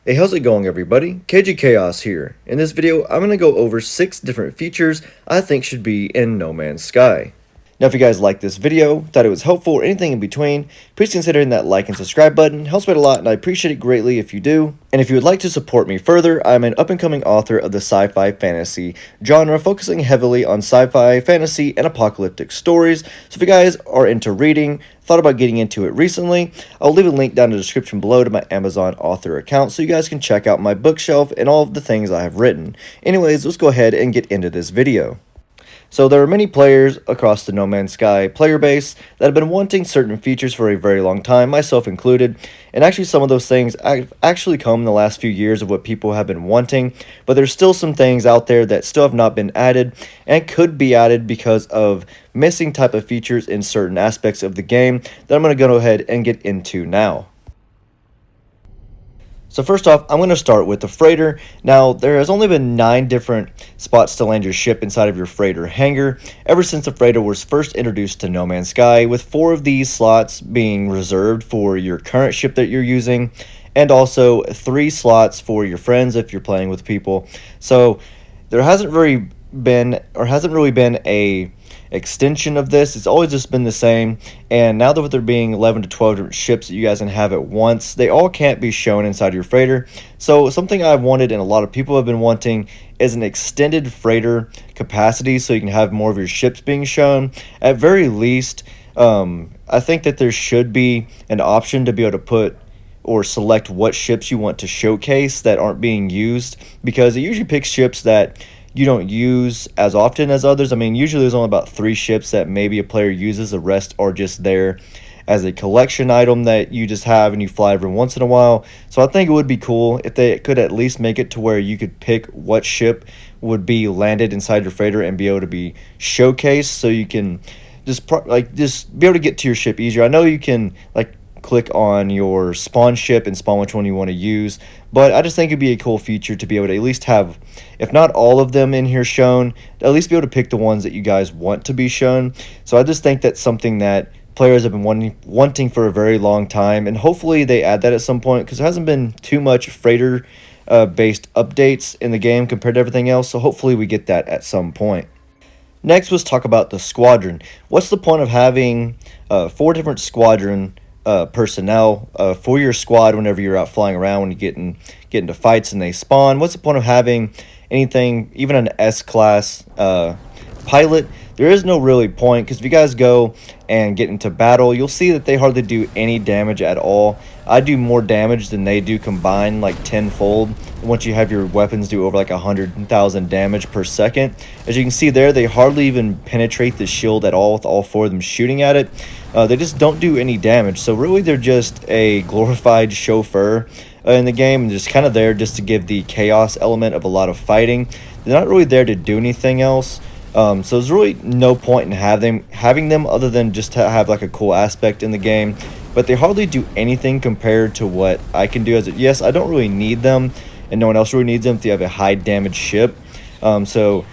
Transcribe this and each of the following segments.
Hey, how's it going, everybody? KG Chaos here. In this video, I'm going to go over 6 different features I think should be in No Man's Sky. Now, if you guys liked this video, thought it was helpful, or anything in between, please consider hitting that like and subscribe button. It helps me out a lot, and I appreciate it greatly if you do. And if you would like to support me further, I'm an up-and-coming author of the sci-fi fantasy genre, focusing heavily on sci-fi, fantasy, and apocalyptic stories. So if you guys are into reading, thought about getting into it recently, I'll leave a link down in the description below to my Amazon author account so you guys can check out my bookshelf and all of the things I have written. Anyways, let's go ahead and get into this video. So there are many players across the No Man's Sky player base that have been wanting certain features for a very long time, myself included, and actually some of those things actually come in the last few years of what people have been wanting, but there's still some things out there that still have not been added and could be added because of missing type of features in certain aspects of the game that I'm going to go ahead and get into now. So first off, I'm going to start with the freighter. Now, there has only been 9 different spots to land your ship inside of your freighter hangar ever since the freighter was first introduced to No Man's Sky, with 4 of these slots being reserved for your current ship that you're using, and also 3 slots for your friends if you're playing with people. So there hasn't really been a extension of this. It's always just been the same, and now that with there being 11 to 12 different ships that you guys can have at once, they all can't be shown inside your freighter. So something I've wanted and a lot of people have been wanting is an extended freighter capacity so you can have more of your ships being shown. At very least, I think that there should be an option to be able to put or select what ships you want to showcase that aren't being used, because it usually picks ships that you don't use as often as others. I mean, usually there's only about 3 ships that maybe a player uses. The rest are just there as a collection item that you just have and you fly every once in a while. So I think it would be cool if they could at least make it to where you could pick what ship would be landed inside your freighter and be able to be showcased, so you can just just be able to get to your ship easier. I know you can click on your spawn ship and spawn which one you want to use, but I just think it'd be a cool feature to be able to at least have, if not all of them in here shown, at least be able to pick the ones that you guys want to be shown. So I just think that's something that players have been wanting for a very long time, and hopefully they add that at some point, because there hasn't been too much freighter based updates in the game compared to everything else, so hopefully we get that at some point. Next, let's talk about the squadron. What's the point of having 4 different squadron personnel for your squad whenever you're out flying around, when you get into fights and they spawn? What's the point of having anything, even an S-class pilot? There is no really point, because if you guys go and get into battle, you'll see that they hardly do any damage at all. I do more damage than they do combined, like tenfold, once you have your weapons do over like 100,000 damage per second. As you can see there, they hardly even penetrate the shield at all with all 4 of them shooting at it. They just don't do any damage, so really they're just a glorified chauffeur in the game, and just kind of there just to give the chaos element of a lot of fighting. They're not really there to do anything else. So there's really no point in having them other than just to have like a cool aspect in the game, but they hardly do anything compared to what I can do. Yes, I don't really need them, and no one else really needs them if you have a high damage ship. So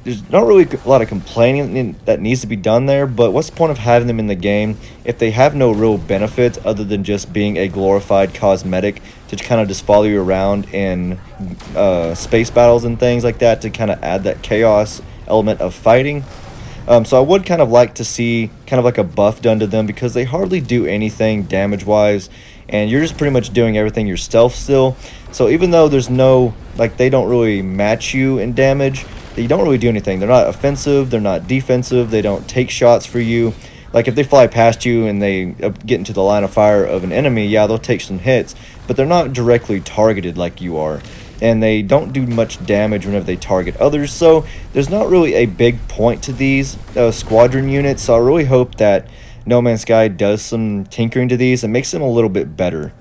there's not really a lot of complaining that needs to be done there, but what's the point of having them in the game if they have no real benefits other than just being a glorified cosmetic to kind of just follow you around in space battles and things like that, to kind of add that chaos element of fighting. So I would kind of like to see kind of like a buff done to them, because they hardly do anything damage wise, and you're just pretty much doing everything yourself still. So even though there's no, they don't really match you in damage, they don't really do anything. They're not offensive, they're not defensive, they don't take shots for you. Like if they fly past you and they get into the line of fire of an enemy, yeah, they'll take some hits, but they're not directly targeted like you are, and they don't do much damage whenever they target others. So there's not really a big point to these squadron units. So I really hope that No Man's Sky does some tinkering to these and makes them a little bit better.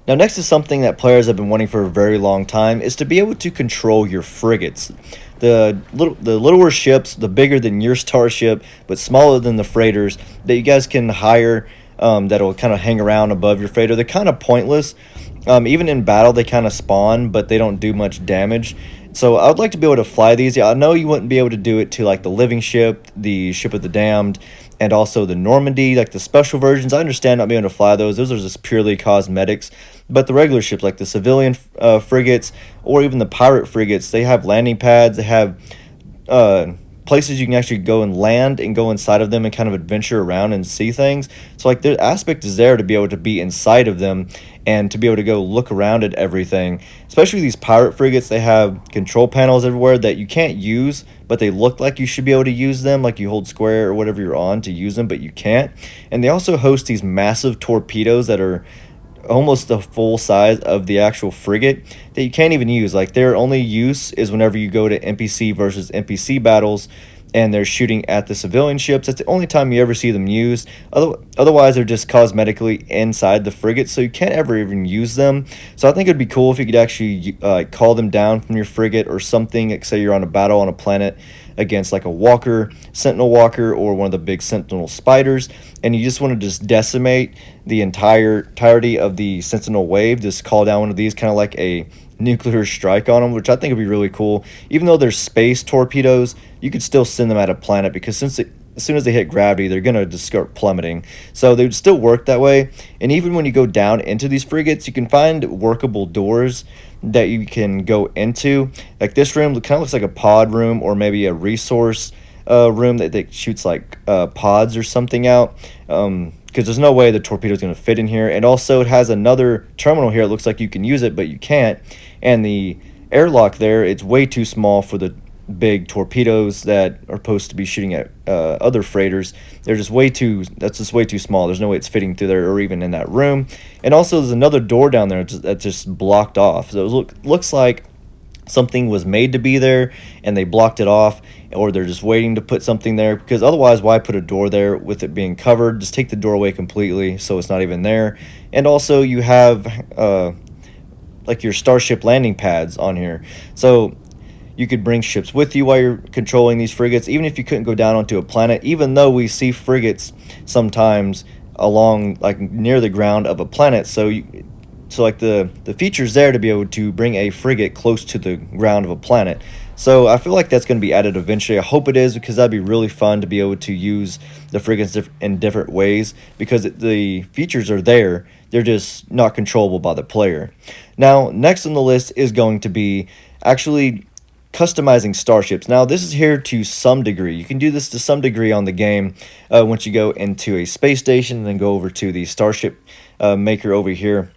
Now, next is something that players have been wanting for a very long time, is to be able to control your frigates. The littler ships, the bigger than your starship, but smaller than the freighters, that you guys can hire, that'll kind of hang around above your freighter. They're kind of pointless. Even in battle, they kind of spawn, but they don't do much damage. So I would like to be able to fly these. Yeah, I know you wouldn't be able to do it to like the Living Ship, the Ship of the Damned, and also the Normandy, like the special versions. I understand not being able to fly those. Those are just purely cosmetics. But the regular ships, like the civilian frigates or even the pirate frigates, they have landing pads. They have uh, places you can actually go and land and go inside of them and kind of adventure around and see things. So like the aspect is there to be able to be inside of them and to be able to go look around at everything. Especially these pirate frigates, they have control panels everywhere that you can't use, but they look like you should be able to use them, like you hold square or whatever you're on to use them, but you can't. And they also host these massive torpedoes that are almost the full size of the actual frigate that you can't even use. Like their only use is whenever you go to NPC versus NPC battles and they're shooting at the civilian ships. That's the only time you ever see them used. Otherwise, they're just cosmetically inside the frigate, so you can't ever even use them. So I think it'd be cool if you could actually call them down from your frigate or something. Like say you're on a battle on a planet against like a walker, sentinel walker, or one of the big sentinel spiders, and you just want to just decimate the entirety of the sentinel wave. Just call down one of these, kind of like a nuclear strike on them, which I think would be really cool. Even though they're space torpedoes, you could still send them at a planet because as soon as they hit gravity, they're going to just start plummeting. So they would still work that way. And even when you go down into these frigates, you can find workable doors that you can go into. Like this room kind of looks like a pod room or maybe a resource room that shoots like pods or something out. Because there's no way the torpedo is going to fit in here. And also it has another terminal here. It looks like you can use it, but you can't. And the airlock there, it's way too small for the big torpedoes that are supposed to be shooting at other freighters. They're just that's just way too small. There's no way it's fitting through there or even in that room. And also there's another door down there that's just blocked off. So it looks like something was made to be there and they blocked it off, or they're just waiting to put something there, because otherwise why put a door there with it being covered? Just take the door away completely so it's not even there. And also you have like your starship landing pads on here, so you could bring ships with you while you're controlling these frigates, even if you couldn't go down onto a planet, even though we see frigates sometimes along like near the ground of a planet. So like the feature's there to be able to bring a frigate close to the ground of a planet. So I feel like that's going to be added eventually. I hope it is, because that'd be really fun to be able to use the frigates in different ways, because the features are there. They're just not controllable by the player. Now, next on the list is going to be actually customizing starships. Now, this is here to some degree. You can do this to some degree on the game once you go into a space station and then go over to the starship maker over here.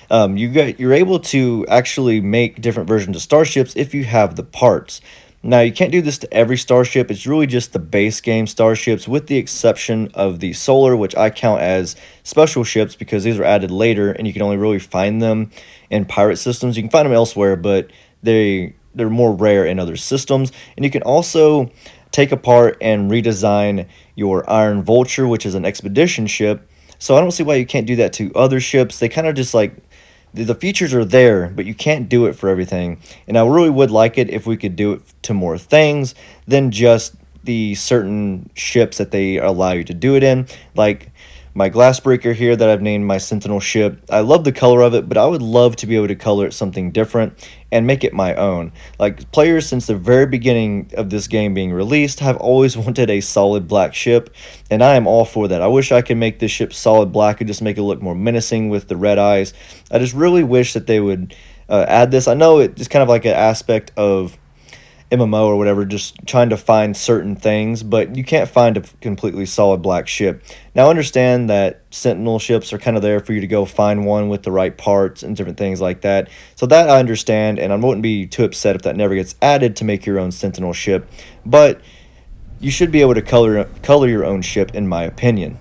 You're able to actually make different versions of starships if you have the parts. Now, you can't do this to every starship. It's really just the base game starships, with the exception of the solar, which I count as special ships because these are added later and you can only really find them in pirate systems. You can find them elsewhere, but they're more rare in other systems. And you can also take apart and redesign your Iron Vulture, which is an expedition ship. So I don't see why you can't do that to other ships. They kind of just like, the features are there, but you can't do it for everything. And I really would like it if we could do it to more things than just the certain ships that they allow you to do it in. Like my Glassbreaker here that I've named my Sentinel ship. I love the color of it, but I would love to be able to color it something different and make it my own. Like, players since the very beginning of this game being released have always wanted a solid black ship, and I am all for that. I wish I could make this ship solid black and just make it look more menacing with the red eyes. I just really wish that they would add this. I know it's kind of like an aspect of MMO or whatever, just trying to find certain things, but you can't find a completely solid black ship. Now, understand that Sentinel ships are kind of there for you to go find one with the right parts and different things like that. So that I understand, and I wouldn't be too upset if that never gets added to make your own Sentinel ship, but you should be able to color your own ship, in my opinion.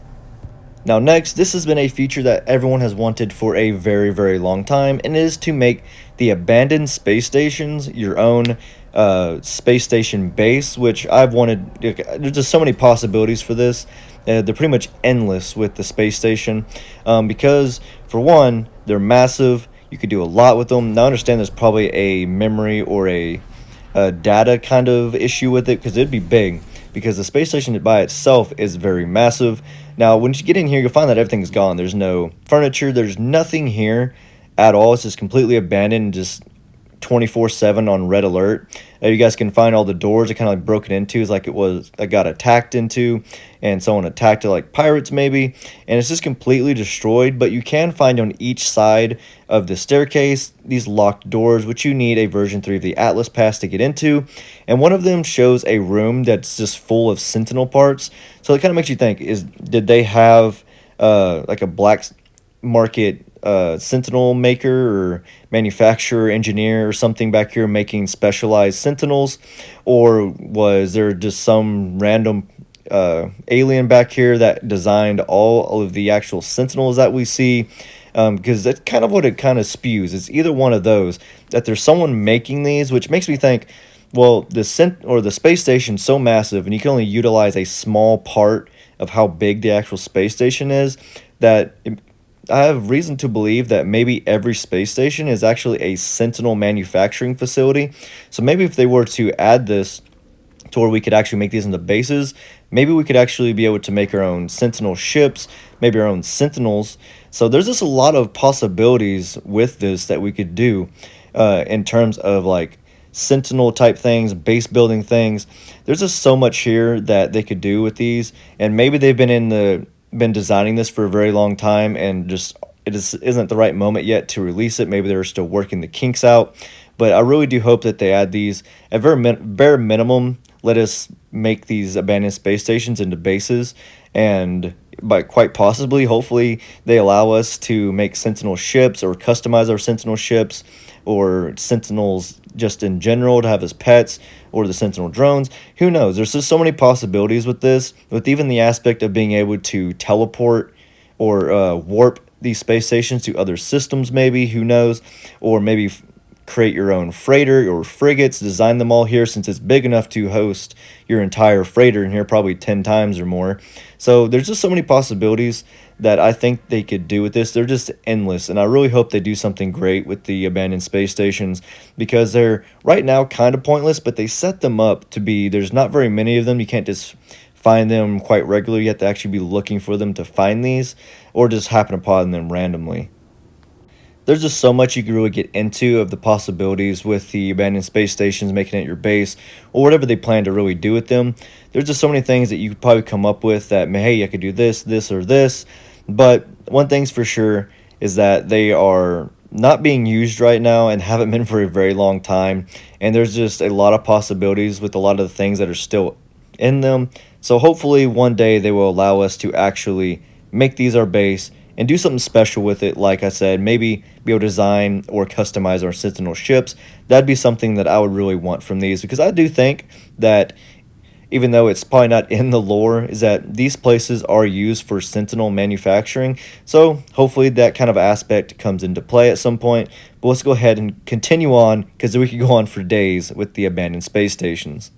Now next, this has been a feature that everyone has wanted for a very, very long time, and it is to make the abandoned space stations your own space station base, which I've wanted. There's just so many possibilities for this. They're pretty much endless with the space station, because for one, they're massive. You could do a lot with them. Now I understand there's probably a memory or a data kind of issue with it, because it'd be big, because the space station by itself is very massive. Now, when you get in here, you'll find that everything's gone. There's no furniture. There's nothing here at all. It's just completely abandoned and just 24/7 on red alert. You guys can find all the doors it kind of like broken into, is like it got attacked into, and someone attacked it like pirates maybe, and it's just completely destroyed. But you can find on each side of the staircase these locked doors, which you need a version 3 of the Atlas Pass to get into, and one of them shows a room that's just full of Sentinel parts. So it kind of makes you think: did they have like a black market Sentinel maker or manufacturer, engineer, or something back here making specialized Sentinels, or was there just some random alien back here that designed all of the actual Sentinels that we see? Because that's kind of what it kind of spews. It's either one of those, that there's someone making these, which makes me think, well, the space station's so massive, and you can only utilize a small part of how big the actual space station is, that I have reason to believe that maybe every space station is actually a Sentinel manufacturing facility. So maybe if they were to add this to where we could actually make these into bases, maybe we could actually be able to make our own Sentinel ships, maybe our own Sentinels. So there's just a lot of possibilities with this that we could do in terms of like Sentinel type things, base building things. There's just so much here that they could do with these, and maybe they've been designing this for a very long time, and just isn't the right moment yet to release it. Maybe they're still working the kinks out, but I really do hope that they add these. At bare minimum, let us make these abandoned space stations into bases, and by quite possibly, hopefully, they allow us to make Sentinel ships or customize our Sentinel ships, or Sentinels just in general to have as pets, or the Sentinel drones. Who knows? There's just so many possibilities with this, with even the aspect of being able to teleport or warp these space stations to other systems, maybe. Who knows? Or maybe create your own freighter or frigates, design them all here, since it's big enough to host your entire freighter in here, probably 10 times or more. So there's just so many possibilities that I think they could do with this. They're just endless, and I really hope they do something great with the abandoned space stations, because they're right now kind of pointless, but they set them up to be, there's not very many of them. You can't just find them quite regularly. You have to actually be looking for them to find these, or just happen upon them randomly. There's just so much you could really get into of the possibilities with the abandoned space stations, making it your base, or whatever they plan to really do with them. There's just so many things that you could probably come up with that, hey, I could do this, this, or this. But one thing's for sure is that they are not being used right now and haven't been for a very long time. And there's just a lot of possibilities with a lot of the things that are still in them. So hopefully one day they will allow us to actually make these our base and do something special with it. Like I said, maybe be able to design or customize our Sentinel ships. That'd be something that I would really want from these, because I do think that, even though it's probably not in the lore, is that these places are used for Sentinel manufacturing. So hopefully that kind of aspect comes into play at some point. But let's go ahead and continue on, because we could go on for days with the abandoned space stations.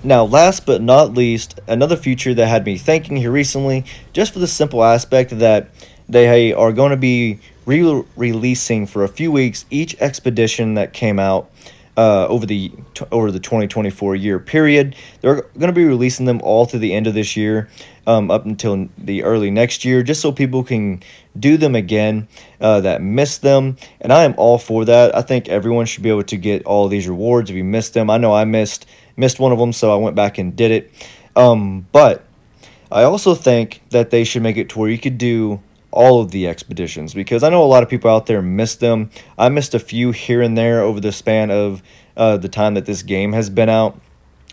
Now, last but not least, another feature that had me thinking here recently, just for the simple aspect that they are going to be releasing for a few weeks each expedition that came out over the 2024 year period. They're going to be releasing them all to the end of this year, up until the early next year, just so people can do them again that missed them. And I am all for that. I think everyone should be able to get all of these rewards if you missed them. I know I missed one of them, so I went back and did it. But I also think that they should make it to where you could do all of the expeditions, because I know a lot of people out there missed them. I missed a few here and there over the span of the time that this game has been out.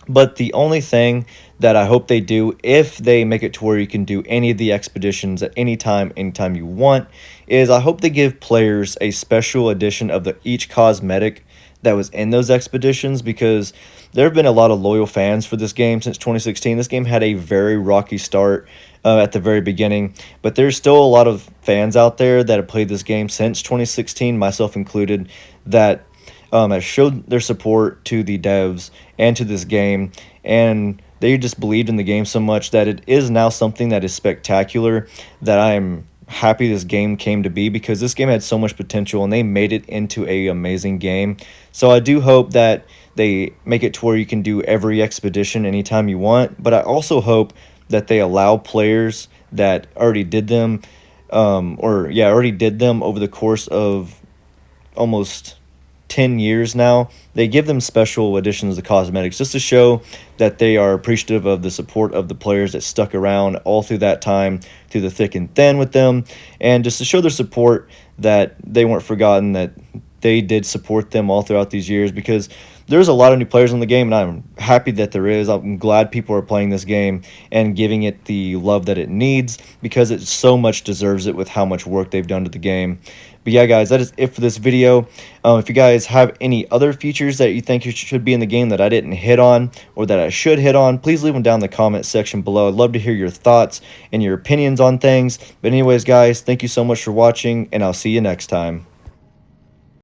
But the only thing that I hope they do, if they make it to where you can do any of the expeditions at any time, anytime you want, is I hope they give players a special edition of each cosmetic that was in those expeditions, because there have been a lot of loyal fans for this game since 2016. This game had a very rocky start at the very beginning, but there's still a lot of fans out there that have played this game since 2016, myself included, that have showed their support to the devs and to this game, and they just believed in the game so much that it is now something that is spectacular, that I am happy this game came to be, because this game had so much potential and they made it into a amazing game. So I do hope that they make it to where you can do every expedition anytime you want, but I also hope that they allow players that already did them already did them over the course of almost 10 years now, they give them special additions to cosmetics just to show that they are appreciative of the support of the players that stuck around all through that time, through the thick and thin with them, and just to show their support that they weren't forgotten, that they did support them all throughout these years, because there's a lot of new players in the game, and I'm happy that there is. I'm glad people are playing this game and giving it the love that it needs, because it so much deserves it with how much work they've done to the game. But yeah, guys, that is it for this video. If you guys have any other features that you think should be in the game that I didn't hit on or that I should hit on, please leave them down in the comment section below. I'd love to hear your thoughts and your opinions on things. But anyways, guys, thank you so much for watching, and I'll see you next time.